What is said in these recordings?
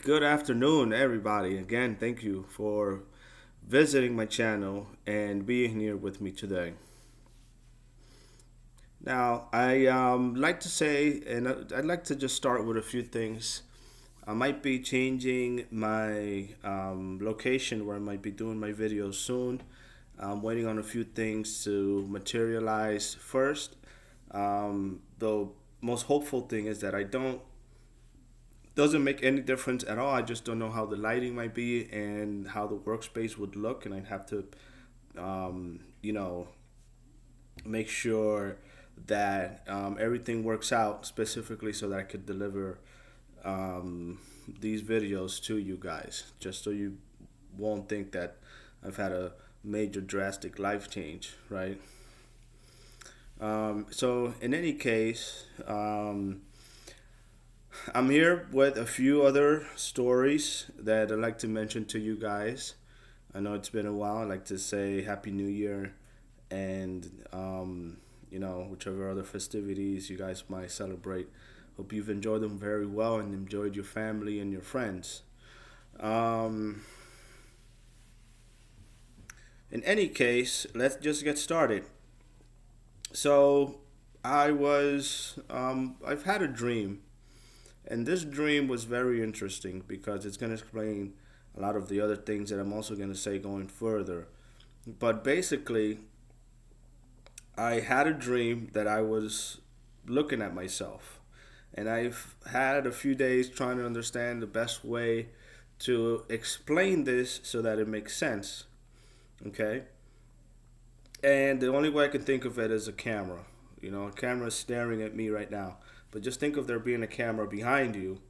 Good afternoon, everybody. Again, thank you for visiting my channel and being here with me today. Now, I like to say, and I'd like to just start with a few things. I might be changing my location where I might be doing my videos soon. I'm waiting on a few things to materialize first. The most hopeful thing is that I don't doesn't make any difference at all. I just don't know how the lighting might be and how the workspace would look, and I'd have to, you know, make sure that everything works out specifically so that I could deliver these videos to you guys, just so you won't think that I've had a major drastic life change, right? So in any case, I'm here with a few other stories that I'd like to mention to you guys. I know it's been a while. I'd like to say Happy New Year and, whichever other festivities you guys might celebrate. Hope you've enjoyed them very well and enjoyed your family and your friends. Um, in any case, let's just get started. So, I've had a dream. And this dream was very interesting because it's going to explain a lot of the other things that I'm also going to say going further. But basically, I had a dream that I was looking at myself. And I've had a few days trying to understand the best way to explain this so that it makes sense. Okay? And the only way I can think of it is a camera. A camera is staring at me right now. But just think of there being a camera behind you,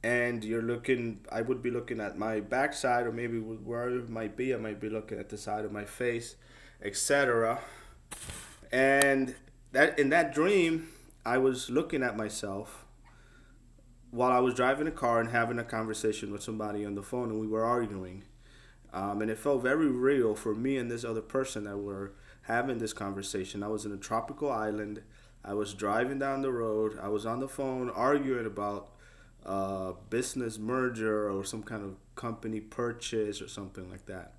and you're looking. I would be looking at my backside, or maybe where it might be. I might be looking at the side of my face, etc. And that in that dream, I was looking at myself while I was driving a car and having a conversation with somebody on the phone, and we were arguing. And it felt very real for me and this other person that were having this conversation. I was in a tropical island. I was driving down the road. I was on the phone arguing about business merger or some kind of company purchase or something like that.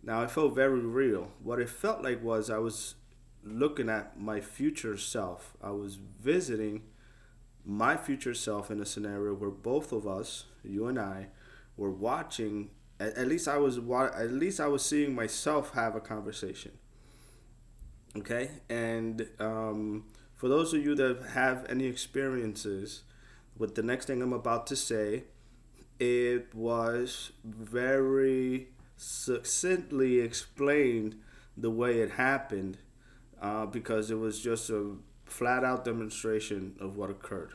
Now it felt very real. What it felt like was I was looking at my future self. I was visiting my future self in a scenario where both of us, you and I, were watching. At least I was seeing myself have a conversation. Okay, and for those of you that have any experiences with the next thing I'm about to say, it was very succinctly explained the way it happened because it was just a flat out demonstration of what occurred.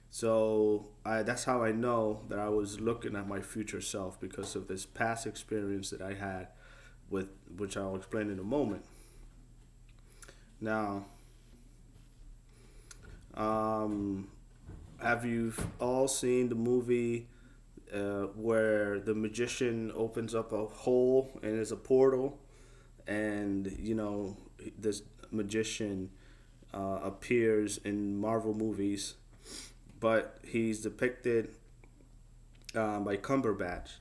So that's how I know that I was looking at my future self because of this past experience that I had, with which I'll explain in a moment. Now, um, have you all seen the movie where the magician opens up a hole and there's a portal, and this magician appears in Marvel movies, but he's depicted by Cumberbatch,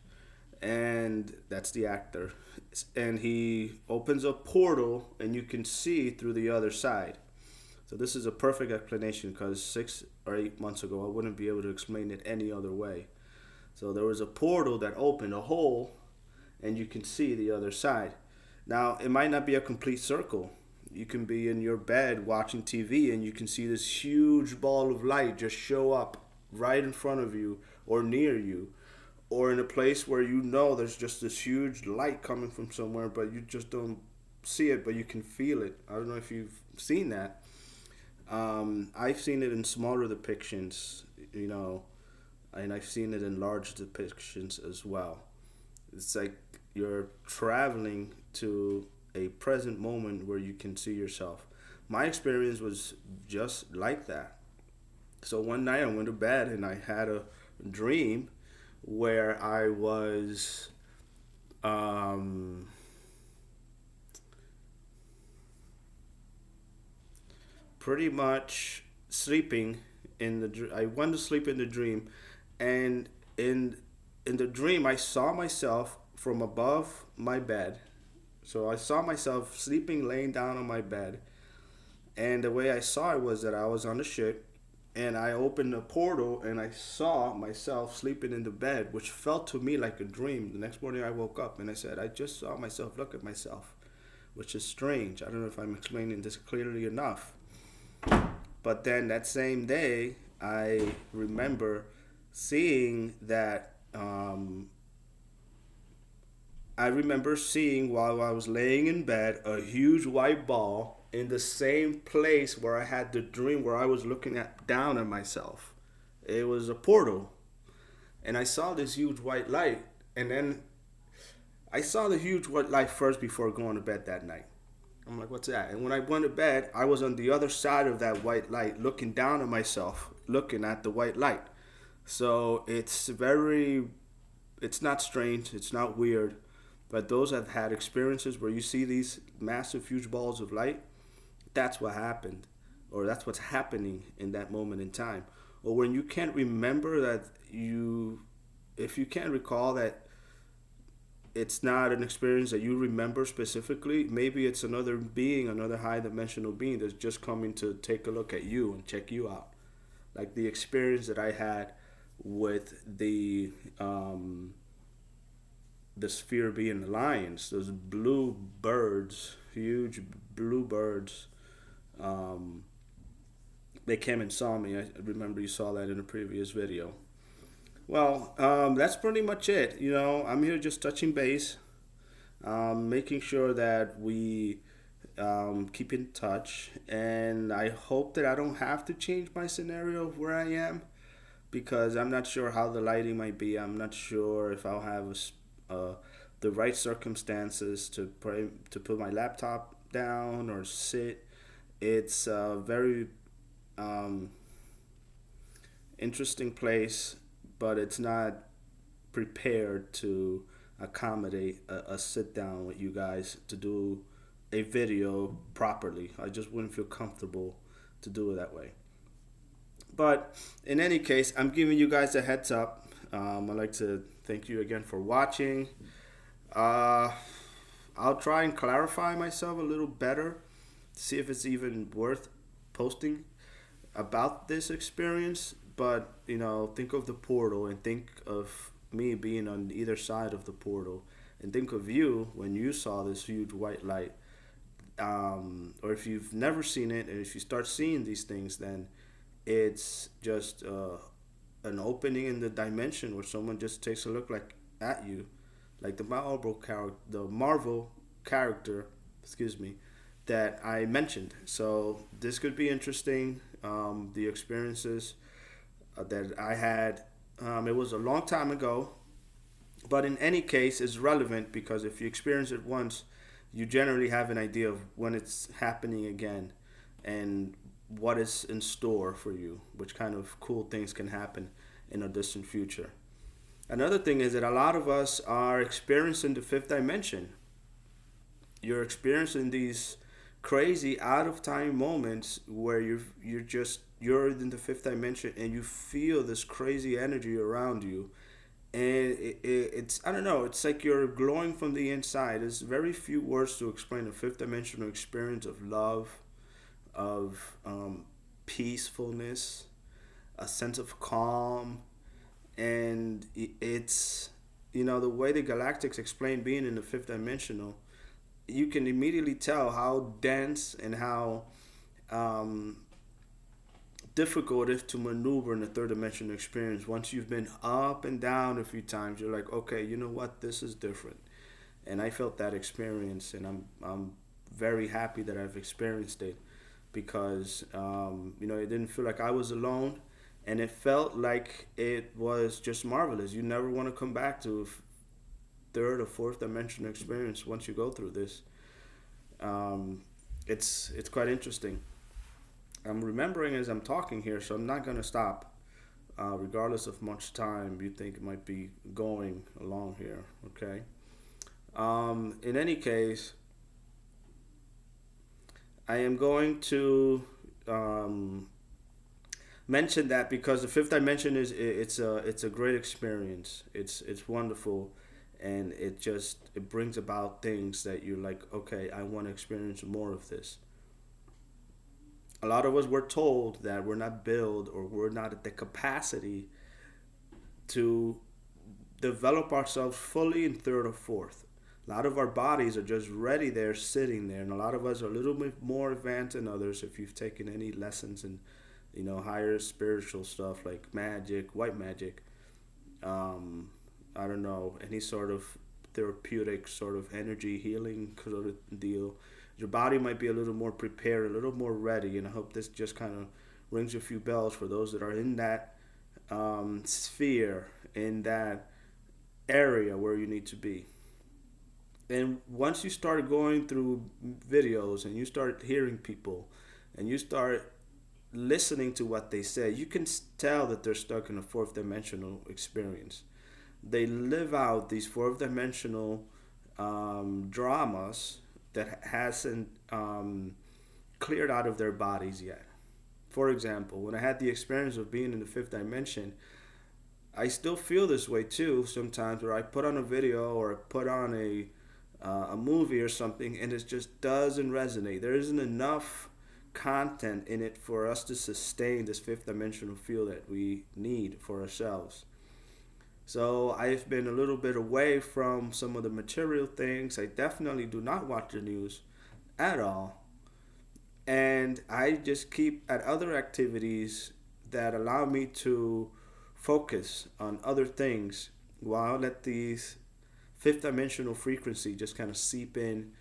and that's the actor. And he opens a portal, and you can see through the other side. So this is a perfect explanation because 6 or 8 months ago I wouldn't be able to explain it any other way. So there was a portal that opened a hole, and you can see the other side. Now it might not be a complete circle. You can be in your bed watching TV, and you can see this huge ball of light just show up right in front of you or near you, or in a place where there's just this huge light coming from somewhere, but you just don't see it, but you can feel it. I don't know if you've seen that. I've seen it in smaller depictions, and I've seen it in large depictions as well. It's like you're traveling to a present moment where you can see yourself. My experience was just like that. So one night I went to bed and I had a dream where I was um, pretty much sleeping I went to sleep in the dream, and in in the dream, I saw myself from above my bed. So I saw myself sleeping, laying down on my bed, and the way I saw it was that I was on the ship, and I opened a portal, and I saw myself sleeping in the bed, which felt to me like a dream. The next morning, I woke up, and I said, I just saw myself look at myself, which is strange. I don't know if I'm explaining this clearly enough. But then that same day, I remember seeing that. I remember seeing while I was laying in bed a huge white ball in the same place where I had the dream where I was looking at down at myself. It was a portal, and I saw this huge white light, and then I saw the huge white light first before going to bed that night. I'm like, what's that? And when I went to bed, I was on the other side of that white light, looking down at myself, looking at the white light. So it's not strange, it's not weird, but those that have had experiences where you see these massive, huge balls of light, that's what happened, or that's what's happening in that moment in time. Or when you can't remember that if you can't recall that it's not an experience that you remember specifically, maybe it's another being, another high dimensional being that's just coming to take a look at you and check you out. Like the experience that I had with the sphere being lions, those blue birds, huge blue birds. Um, they came and saw me. I remember you saw that in a previous video. Well, that's pretty much it. I'm here just touching base, making sure that we keep in touch, and I hope that I don't have to change my scenario of where I am, because I'm not sure how the lighting might be. I'm not sure if I'll have the right circumstances to put my laptop down or sit. It's a very um, interesting place, but it's not prepared to accommodate a sit down with you guys to do a video properly. I just wouldn't feel comfortable to do it that way. But in any case, I'm giving you guys a heads up. I'd like to thank you again for watching. Uh, I'll try and clarify myself a little better, see if it's even worth posting about this experience. But think of the portal and think of me being on either side of the portal, and think of you when you saw this huge white light. Or if you've never seen it, and if you start seeing these things, then it's just an opening in the dimension where someone just takes a look at you, like the Marvel character, excuse me, that I mentioned. So this could be interesting. The experiences that I had, it was a long time ago, but in any case, it's relevant because if you experience it once, you generally have an idea of when it's happening again, and what is in store for you, which kind of cool things can happen in a distant future. Another thing is that a lot of us are experiencing the fifth dimension. You're experiencing these crazy out of time moments where you're in the fifth dimension and you feel this crazy energy around you, and it's, I don't know, it's like you're glowing from the inside. There's very few words to explain a fifth dimensional experience of love, of peacefulness, a sense of calm, and it's the way the Galactics explain being in the fifth dimensional. You can immediately tell how dense and how difficult it is to maneuver in the third dimensional experience. Once you've been up and down a few times, you're like, okay, you know what, this is different. And I felt that experience, and I'm very happy that I've experienced it, because it didn't feel like I was alone, and it felt like it was just marvelous. You never want to come back to third or fourth dimensional experience once you go through this. It's quite interesting. I'm remembering as I'm talking here, so I'm not going to stop, regardless of much time you think it might be going along here. Okay. In any case, I am going to mention that because the fifth dimension it's a great experience. It's wonderful, and it brings about things that you're like, okay, I want to experience more of this. A lot of us were told that we're not built or we're not at the capacity to develop ourselves fully in third or fourth. A lot of our bodies are just ready there, sitting there, and a lot of us are a little bit more advanced than others. If you've taken any lessons in, higher spiritual stuff like magic, white magic, I don't know, any sort of therapeutic sort of energy healing sort of deal, your body might be a little more prepared, a little more ready, and I hope this just kind of rings a few bells for those that are in that sphere, in that area where you need to be. And once you start going through videos and you start hearing people and you start listening to what they say, you can tell that they're stuck in a fourth dimensional experience. They live out these fourth dimensional dramas that hasn't cleared out of their bodies yet. For example, when I had the experience of being in the fifth dimension, I still feel this way too sometimes, where I put on a video or I put on a movie or something, and it just doesn't resonate. There isn't enough content in it for us to sustain this fifth dimensional feel that we need for ourselves. So I've been a little bit away from some of the material things. I definitely do not watch the news at all. And I just keep at other activities that allow me to focus on other things while I let these fifth dimensional frequency just kind of seep in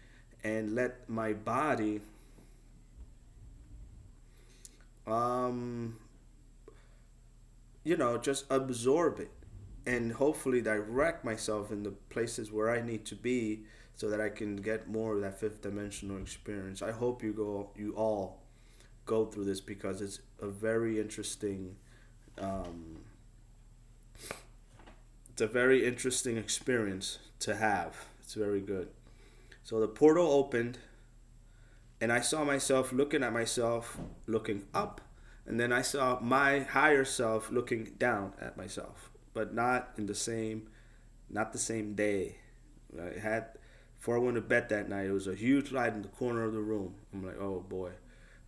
and let my body just absorb it and hopefully direct myself in the places where I need to be so that I can get more of that fifth dimensional experience. I hope you all go through this because it's a very interesting um, it's a very interesting experience to have. It's very good. So the portal opened and I saw myself looking at myself looking up, and then I saw my higher self looking down at myself, but not the same day. I had before I went to bed that night. It was a huge light in the corner of the room. I'm like, oh boy,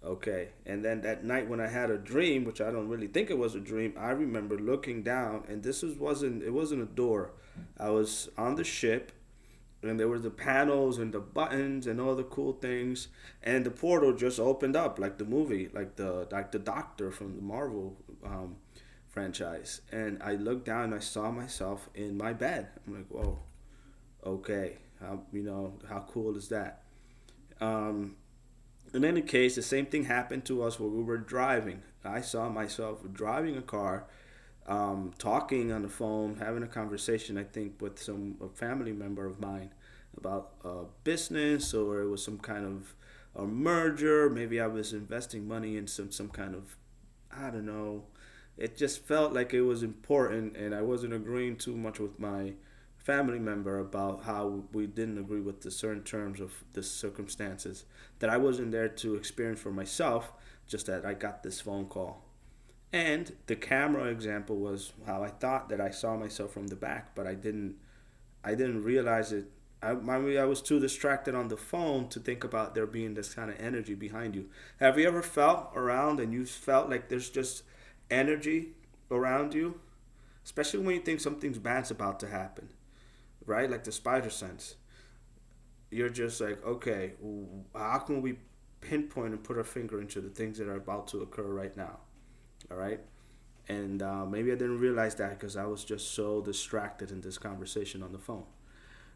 okay. And then that night when I had a dream, which I don't really think it was a dream, I remember looking down, and it wasn't a door. I was on the ship, and there were the panels and the buttons and all the cool things, and the portal just opened up like the movie, like the Doctor from the Marvel franchise. And I looked down and I saw myself in my bed. I'm like, whoa, okay, how cool is that? In any case, the same thing happened to us when we were driving. I saw myself driving a car, talking on the phone, having a conversation, I think, with a family member of mine about business, or it was some kind of a merger. Maybe I was investing money in some kind of, I don't know. It just felt like it was important, and I wasn't agreeing too much with my family member about how we didn't agree with the certain terms of the circumstances that I wasn't there to experience for myself, just that I got this phone call. And the camera example was how I thought that I saw myself from the back, but I didn't realize it. I was too distracted on the phone to think about there being this kind of energy behind you. Have you ever felt around and you felt like there's just energy around you? Especially when you think something's bad's about to happen, right? Like the spider sense. You're just like, okay, how can we pinpoint and put our finger into the things that are about to occur right now? All right? And maybe I didn't realize that because I was just so distracted in this conversation on the phone.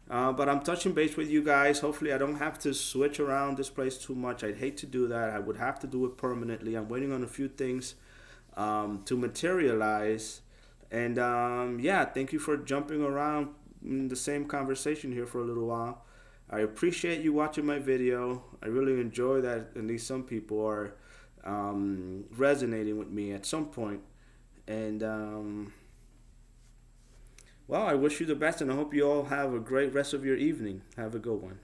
But I'm touching base with you guys. Hopefully, I don't have to switch around this place too much. I'd hate to do that. I would have to do it permanently. I'm waiting on a few things to materialize. And yeah, thank you for jumping around in the same conversation here for a little while. I appreciate you watching my video. I really enjoy that at least some people are resonating with me at some point. And well, I wish you the best, and I hope you all have a great rest of your evening. Have a good one.